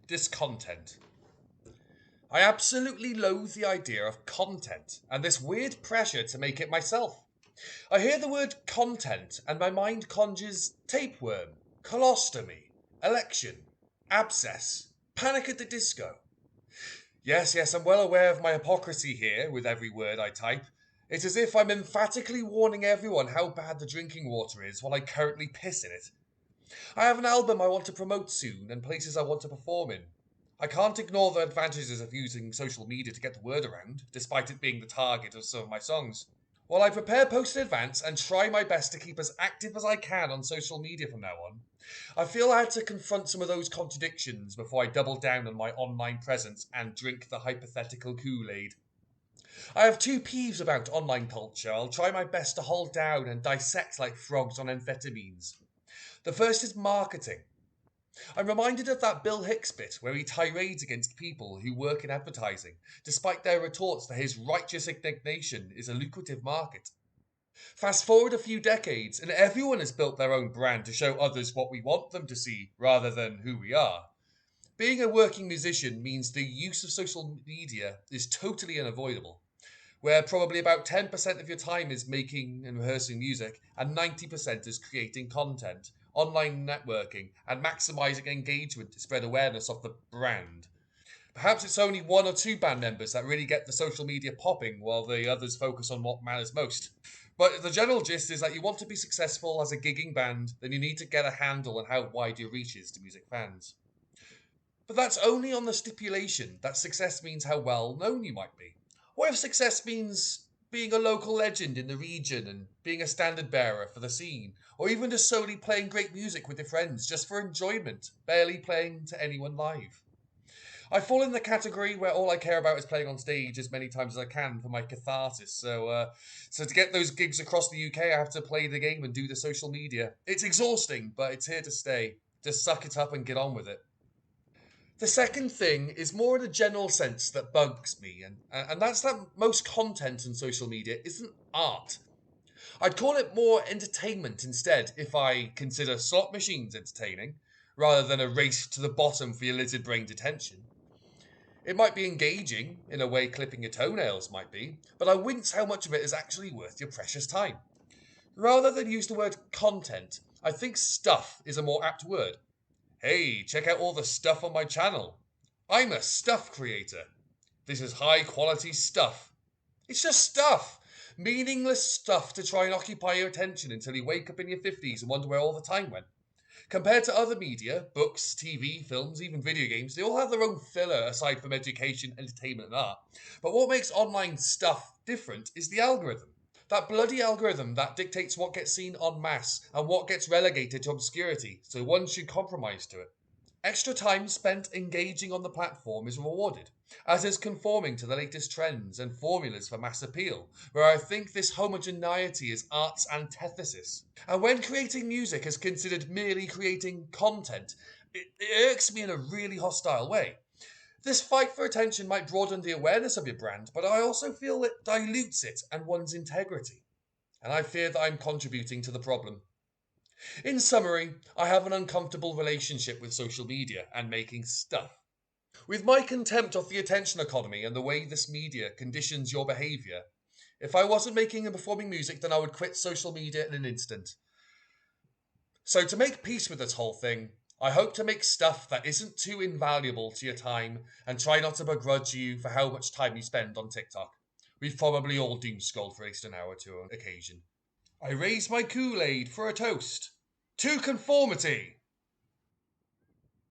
Discontent. I absolutely loathe the idea of content and this weird pressure to make it myself. I hear the word content and my mind conjures tapeworm, colostomy, election, abscess, panic at the disco. Yes, I'm well aware of my hypocrisy here with every word I type. It's as if I'm emphatically warning everyone how bad the drinking water is while I currently piss in it. I have an album I want to promote soon and places I want to perform in. I can't ignore the advantages of using social media to get the word around, despite it being the target of some of my songs. While I prepare posts in advance and try my best to keep as active as I can on social media from now on, I feel I had to confront some of those contradictions before I double down on my online presence and drink the hypothetical Kool-Aid. I have two peeves about online culture I'll try my best to hold down and dissect like frogs on amphetamines. The first is marketing. I'm reminded of that Bill Hicks bit where he tirades against people who work in advertising, despite their retorts that his righteous indignation is a lucrative market. Fast forward a few decades, and everyone has built their own brand to show others what we want them to see rather than who we are. Being a working musician means the use of social media is totally unavoidable, where probably about 10% of your time is making and rehearsing music, and 90% is creating content, online networking, and maximizing engagement to spread awareness of the brand. Perhaps it's only one or two band members that really get the social media popping while the others focus on what matters most. But the general gist is that you want to be successful as a gigging band, then you need to get a handle on how wide your reach is to music fans. But that's only on the stipulation that success means how well known you might be. What if success means being a local legend in the region and being a standard bearer for the scene, or even just solely playing great music with your friends just for enjoyment, barely playing to anyone live? I fall in the category where all I care about is playing on stage as many times as I can for my catharsis. So to get those gigs across the UK, I have to play the game and do the social media. It's exhausting, but it's here to stay. Just suck it up and get on with it. The second thing is more in a general sense that bugs me, and that's that most content on social media isn't art. I'd call it more entertainment instead if I consider slot machines entertaining, rather than a race to the bottom for your lizard brained attention. It might be engaging, in a way clipping your toenails might be, but I wince how much of it is actually worth your precious time. Rather than use the word content, I think stuff is a more apt word. Hey, check out all the stuff on my channel. I'm a stuff creator. This is high quality stuff. It's just stuff. Meaningless stuff to try and occupy your attention until you wake up in your 50s and wonder where all the time went. Compared to other media, books, TV, films, even video games, they all have their own filler aside from education, entertainment, and art. But what makes online stuff different is the algorithm. That bloody algorithm that dictates what gets seen en masse and what gets relegated to obscurity, so one should compromise to it. Extra time spent engaging on the platform is rewarded, as is conforming to the latest trends and formulas for mass appeal, where I think this homogeneity is art's antithesis. And when creating music is considered merely creating content, it irks me in a really hostile way. This fight for attention might broaden the awareness of your brand, but I also feel it dilutes it and one's integrity. And I fear that I'm contributing to the problem. In summary, I have an uncomfortable relationship with social media and making stuff. With my contempt of the attention economy and the way this media conditions your behaviour, if I wasn't making and performing music, then I would quit social media in an instant. So to make peace with this whole thing, I hope to make stuff that isn't too invaluable to your time and try not to begrudge you for how much time you spend on TikTok. We've probably all doom scrolled for at least an hour to an occasion. I raise my Kool-Aid for a toast to conformity.